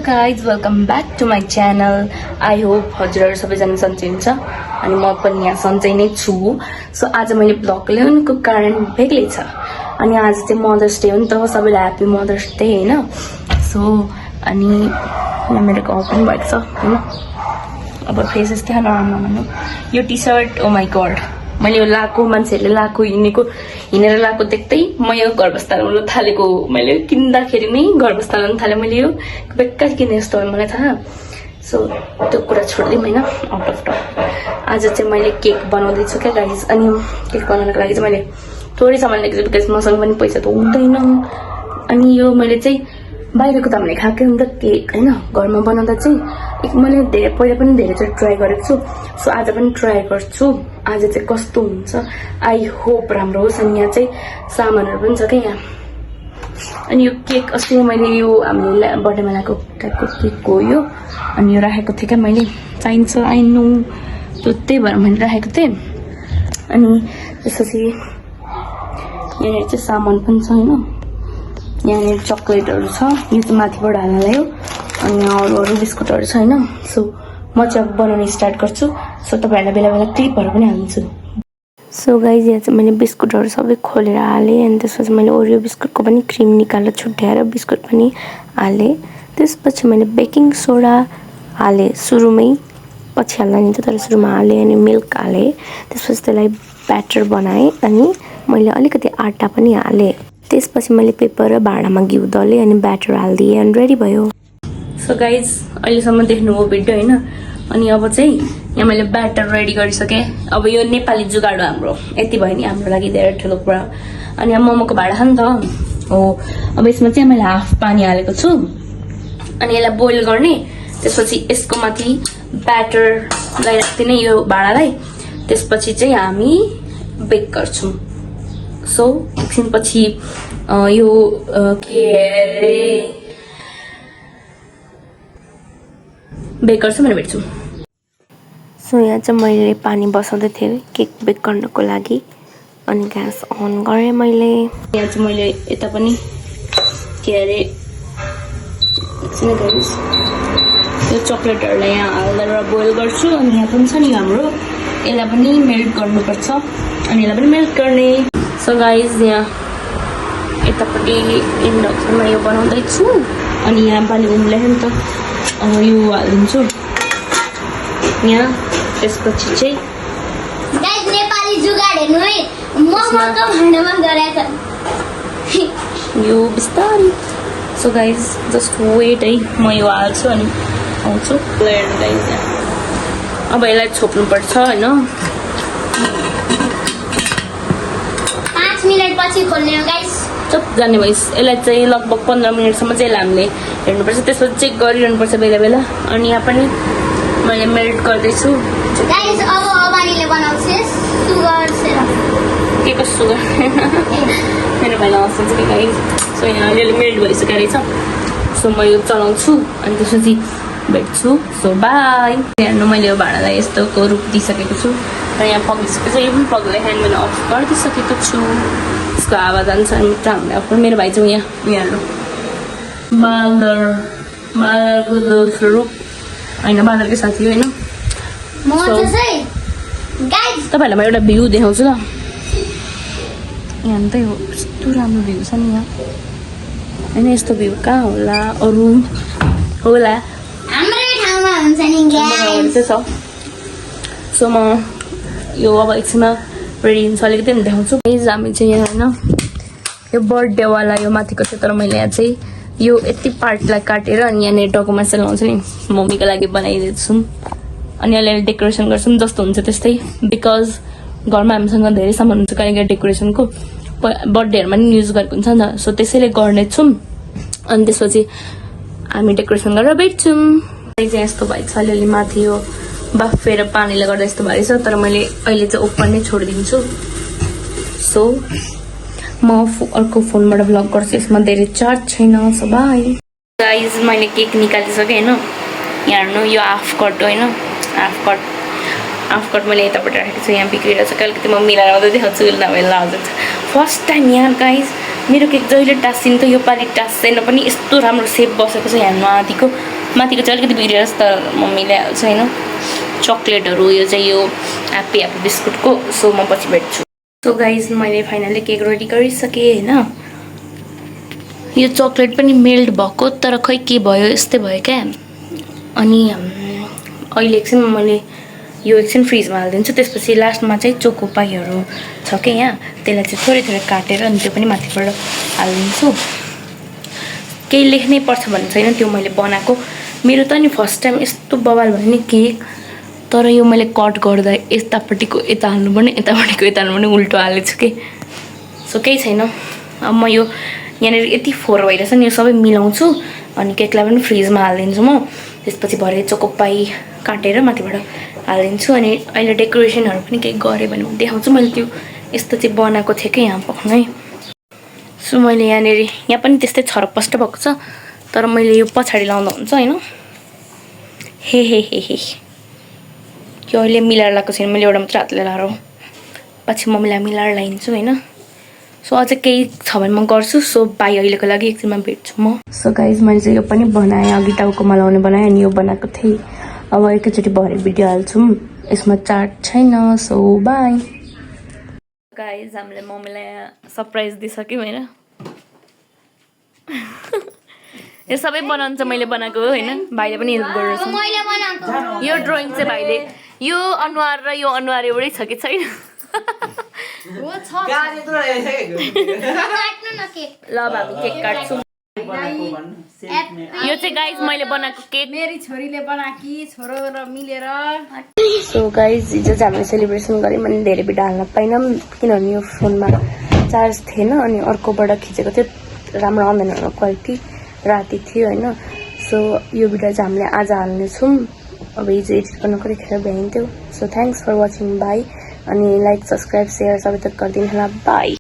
guys, welcome back to my channel. I hope हजुरहरु सबैजना सन्चै हुनुहुन्छ अनि म पनि यहाँ सन्चै नै छु. सो आज मैले ब्लग ल्याउनुको कारण बेग्लै छ. अनि आज चाहिँ मदर्स डे हो नि त, सबैलाई ह्यापी मदर्स डे हैन. सो अनि यहाँ मेरो कल पनि भएको छ हैन. अब फेसेस त्यहाँ नराम्रो भन्नु. यो टी-शर्ट ओ माय गॉड, मैले यो लाको मान्छेहरूले लाको हिँडेर लाको देख्दै म यो गर्भस्था लाउन थालेको. मैले किन्दाखेरि नै गर्भस्था लाउन थाले. मैले यो बेकार किने जस्तो हो मलाई थाहा. सो त्यो कुरा छोड्दिउँ हैन, आउट अफ टक. आज चाहिँ मैले केक बनाउँदैछु क्या गाइस. अनि केक बनाउनको लागि चाहिँ मैले थोरै सामान लिएको छु बिकज मसँग पनि पैसा त हुँदैन. अनि यो मैले चाहिँ बाहिरको त हामीले खाएकै हो नि त केक हैन. घरमा बनाउँदा चाहिँ मैले पहिला पनि धेरैचोटि ट्राई गरेको छु. सो आज पनि ट्राई गर्छु. आज चाहिँ कस्तो हुन्छ, आई होप राम्रो होस्. अनि यहाँ चाहिँ सामानहरू पनि छ क्या यहाँ. अनि यो केक अस्ति मैले यो हामीले बर्थडेमा ल्याएको टाइपको केक हो यो. अनि यो राखेको थिएँ क्या मैले, चाहिन्छ आई नो, त्यही भएर मैले राखेको थिएँ. अनि त्यसपछि यहाँनिर चाहिँ सामान पनि छ होइन. यहाँनिर चक्लेटहरू छ, यो चाहिँ माथिबाट हाल्नलाई हो. अनि अरू अरू बिस्कुटहरू छ होइन. सो म चाहिँ अब बनाउन स्टार्ट गर्छु. सो तपाईँहरूलाई बेला बेला क्लिपहरू पनि हाल्छु. सो गाइज यहाँ चाहिँ मैले बिस्कुटहरू सबै खोलेर हालेँ. अनि त्यसपछि मैले ओरियो बिस्कुटको पनि क्रिम निकालेर छुट्याएर बिस्कुट पनि हालेँ. त्यसपछि मैले बेकिङ सोडा हालेँ सुरुमै, पछि हाल्दा नि त, तर सुरुमा हालेँ. अनि मिल्क हालेँ. त्यसपछि त्यसलाई ब्याटर बनाएँ. अनि मैले अलिकति आटा पनि हालेँ. त्यसपछि मैले पेपर र भाँडामा घिउ दलेँ अनि ब्याटर हालिदिएँ अनि रेडी भयो. सो गाइज अहिलेसम्म देख्नुभयो भिडियो होइन. अनि अब चाहिँ यहाँ मैले ब्याटर रेडी गरिसकेँ. अब यो नेपाली जुगाड हाम्रो, यति भयो नि हाम्रो लागि धेरै ठुलो कुरा. अनि यहाँ मोमोको भाँडा छ नि त हो. अब यसमा चाहिँ मैले हाफ पानी हालेको छु. अनि यसलाई बोइल गर्ने. त्यसपछि यसको माथि ब्याटरलाई राख्दिने यो भाँडालाई. त्यसपछि चाहिँ हामी बेक गर्छौँ. सो एकछिनपछि यो के अरे बेक गर्छु भने भेट्छु. सो यहाँ चाहिँ मैले पानी बसाउँदै थिएँ केक बेक गर्नको लागि. अनि ग्यास अन गरेँ मैले. यहाँ चाहिँ मैले यता पनि के अरे यो चक्लेटहरूलाई यहाँ हालेर बोइल गर्छु. अनि यहाँ पनि छ नि हाम्रो, यसलाई पनि मेल्ट गर्नुपर्छ. अनि यसलाई पनि मेल्ट गर्ने. सो गाइज यहाँ यतापट्टि इन्डक्सनमा यो बनाउँदैछु. अनि यहाँ पानी उम्ल्यायो नि त, यो हालिदिन्छु यहाँ. त्यसपछि चाहिँ नेपाली जुगाड हेर्नु है, मोमोको भाँडामा गराएको यो बिस्तारै. सो गाइज जस्ट वेट है, म यो हाल्छु अनि आउँछु. गाइज अब यसलाई छोप्नुपर्छ होइन. 5 मिनट पछि खोल्ने हो गाइस. चुप जाने भइस. यसलाई चाहिँ लगभग 15 मिनटसम्म चाहिँ हामीले हेर्नुपर्छ. त्यसपछि चेक गरिरहनुपर्छ बेला बेला. अनि यहाँ पनि मैले मेल्ट गर्दैछु गाइस. अब अबानीले बनाउँछ सुगर सिरप. के को सुगर मेरो भाइलाई हँसाउँछ कि गाइस. सो यहाँ अलिअलि मेल्ट भइसकेको रहेछ. सो म यो चलाउँछु अनि त्यसपछि भेट्छु. So by. हेर्नु मैले यो भाँडालाई यस्तोको रूप दिइसकेको छु. र यहाँ पग्लिसकेको छ. यो पनि पग्लै ह्यान्ड मैले अफ गरिदिइसकेको छु. यसको आवाज जान्छ अनि मिठा हुँदै आएको. मेरो भाइ चाहिँ यहाँ हेर्नु बाँदरको दोस्रो रूप होइन, बाँदरकै साथी हो होइन. तपाईँहरूलाई म एउटा भ्यू देखाउँछु ल. यहाँ त हो यस्तो राम्रो भ्यू छ नि यहाँ होइन. यस्तो भ्यू कहाँ होला, अरू होला हाम्रै ठाउँमा हुन्छ नि गाइस. सो म यो अब एकछिनमा रेडी हुन्छ अलिकति पनि देखाउँछु. हामी चाहिँ यहाँ होइन यो बर्थडेवाला यो माथिको थियो, तर मैले यहाँ चाहिँ यो यति पार्टलाई काटेर अनि यहाँनिर टाउकोमा चाहिँ लाउँछु नि, मम्मीको लागि बनाइदिएको छु. अनि अलिअलि डेकोरेसन गर्छौँ जस्तो हुन्छ त्यस्तै. बिकज घरमा हामीसँग धेरै सामान हुन्छ कहिले डेकोरेसनको, बर्थडेहरूमा नि युज गरेको हुन्छ नि त. सो त्यसैले गर्नेछौँ. अनि त्यसपछि हामी डेकोरेसन गरेर भेट्छौँ. चाहिँ यस्तो भएको छ अलिअलि माथि यो बाफेर पानीले गर्दा यस्तो भएको छ. तर मैले अहिले चाहिँ ओपन नै छोडिदिन्छु. सो म अर्को फोनबाट भ्लग गर्छु. यसमा धेरै चार्ज छैन. So by guys. मैले केक निकालिसकेँ होइन. यहाँ हेर्नु यो हाफ कट होइन, हाफ कट मैले यतापट्टि राखेको छु. यहाँ बिग्रिरहेको छ, अलिकति म मिलाएर आउँदै देखाउँछु. नभए ल हजुर फर्स्ट टाइम यहाँ गाइज मेरो केक जहिले टाँसिन्छ यो पालि टाँस्दैन पनि यस्तो राम्रो सेप बसेको छ यहाँ माथिको चाहिँ अलिकति बिग्रिएर त म मिलाइहाल्छु होइन चक्लेटहरू यो चाहिँ यो ह्याप्पी ह्याप्पी बिस्कुटको सो म पछि भेट्छु सो गाइज मैले फाइनली केक रेडी गरिसकेँ होइन यो चक्लेट पनि मेल्ट भएको तर खै के भयो यस्तै भयो क्या अनि अहिले एकछिन मैले यो एकछिन फ्रिजमा हालिदिन्छु त्यसपछि लास्टमा चाहिँ चोको पाईहरू छ क्या यहाँ त्यसलाई चाहिँ थोरै थोरै काटेर अनि त्यो पनि माथिबाट हालिदिन्छु केही लेख्नै पर्छ भन्ने छैन त्यो मैले बनाएको मेरो त नि फर्स्ट टाइम यस्तो बवाल भयो नि केक तर यो मैले कट गर्दा यतापट्टिको यता हाल्नुपर्ने यतापट्टिको यता हाल्नुपर्ने उल्टो हालेको छु कि सो केही छैन अब म यो यहाँनिर यति फोहोर भइरहेछ नि यो सबै मिलाउँछु अनि केकलाई पनि फ्रिजमा हालिदिन्छु म त्यसपछि भरे चोको पाई काटेर माथिबाट हालिदिन्छु अनि अहिले डेकोरेसनहरू पनि केही गरेँ भने देखाउँछु मैले त्यो यस्तो चाहिँ बनाएको थिएँ कि यहाँ पक्नु है सो मैले यहाँनिर यहाँ पनि त्यस्तै छरपष्ट भएको छ तर मैले यो पछाडि लाउँदा हुन्छ होइन हे यो अहिले मिलाएर लगाएको छैन मैले एउटा मात्र हातले लाएर पछि मम्मीलाई मिलाएर लगाइदिन्छु होइन सो अझै केही छ भने म गर्छु सो बाई अहिलेको लागि एकछिनमा भेट्छु म सो गाइज मैले चाहिँ यो पनि बनाएँ अघि टाउकोमा लाउने बनाएँ अनि यो बनाएको थिएँ अब एकैचोटि भरे भिडियो हाल्छौँ यसमा चार्ट छैन सो बाई गाइज हामीले मम्मीलाई सरप्राइज दिइसक्यौँ होइन यो सबै बनाउनु चाहिँ मैले बनाएको हो होइन भाइले पनि हेल्प गर्नु मैले बनाएको यो ड्रइङ चाहिँ भाइले यो अनुहार र यो अनुहार एउटै छ कि छैन हो छ काट्नु न केक ल अब हामी केक काट्छौँ यो चाहिँ गाइज मैले बनाएको केक मेरी छोरीले बनाकी छोरो र मिलेर सो गाइज हिजो चाहिँ हामीले सेलिब्रेसन गऱ्यौँ अनि धेरै भिडियो हाल्न पाइनौँ किनभने यो फोनमा चार्ज थिएन अनि अर्कोबाट खिचेको थियो राम्रो आउँदैन क्वालिटी राति थियो होइन सो यो भिडियो चाहिँ हामीले आज हाल्नेछौँ अब हिजो एडिट गर्नको रेखेर भ्याइन्थ्यो so thanks for watching bye अनि लाइक सब्सक्राइब सेयर सबै त गरिदिनु होला बाई